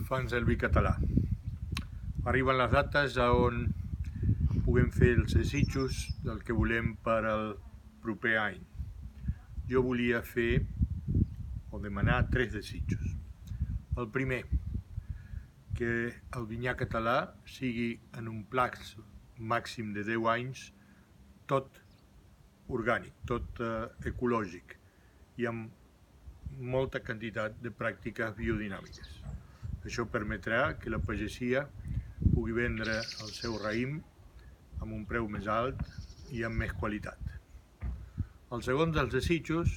fans del vi català. Arriben les dates on puguem fer els desitjos del que volem per al proper any. Jo volia fer o demanar 3 desitjos. El primer, que el vinyar català sigui en un plaç màxim de 10 anys tot orgànic, tot ecològic i amb molta quantitat de pràctiques biodinàmiques. Això permetrà que la pagesia pugui vendre el seu raïm amb un preu més alt i amb més qualitat. El segon dels desitjos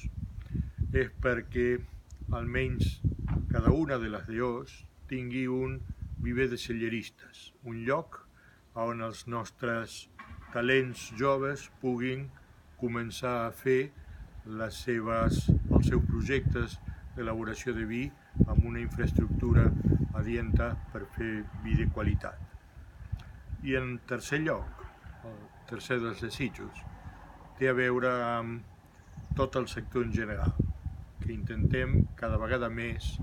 és perquè almenys cada una de les DOs tingui un viver de celleristes, un lloc on els nostres talents joves puguin començar a fer els seus projectes d'elaboració de vi amb una infraestructura adienta per fer vi de qualitat. I en tercer lloc, el tercer dels desitjos, té a veure amb tot el sector en general, que intentem cada vegada més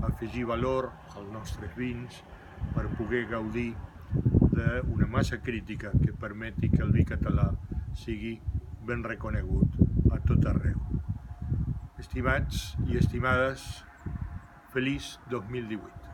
afegir valor als nostres vins per poder gaudir d'una massa crítica que permeti que el vi català sigui ben reconegut a tot arreu. Estimats i estimades, feliç 2018.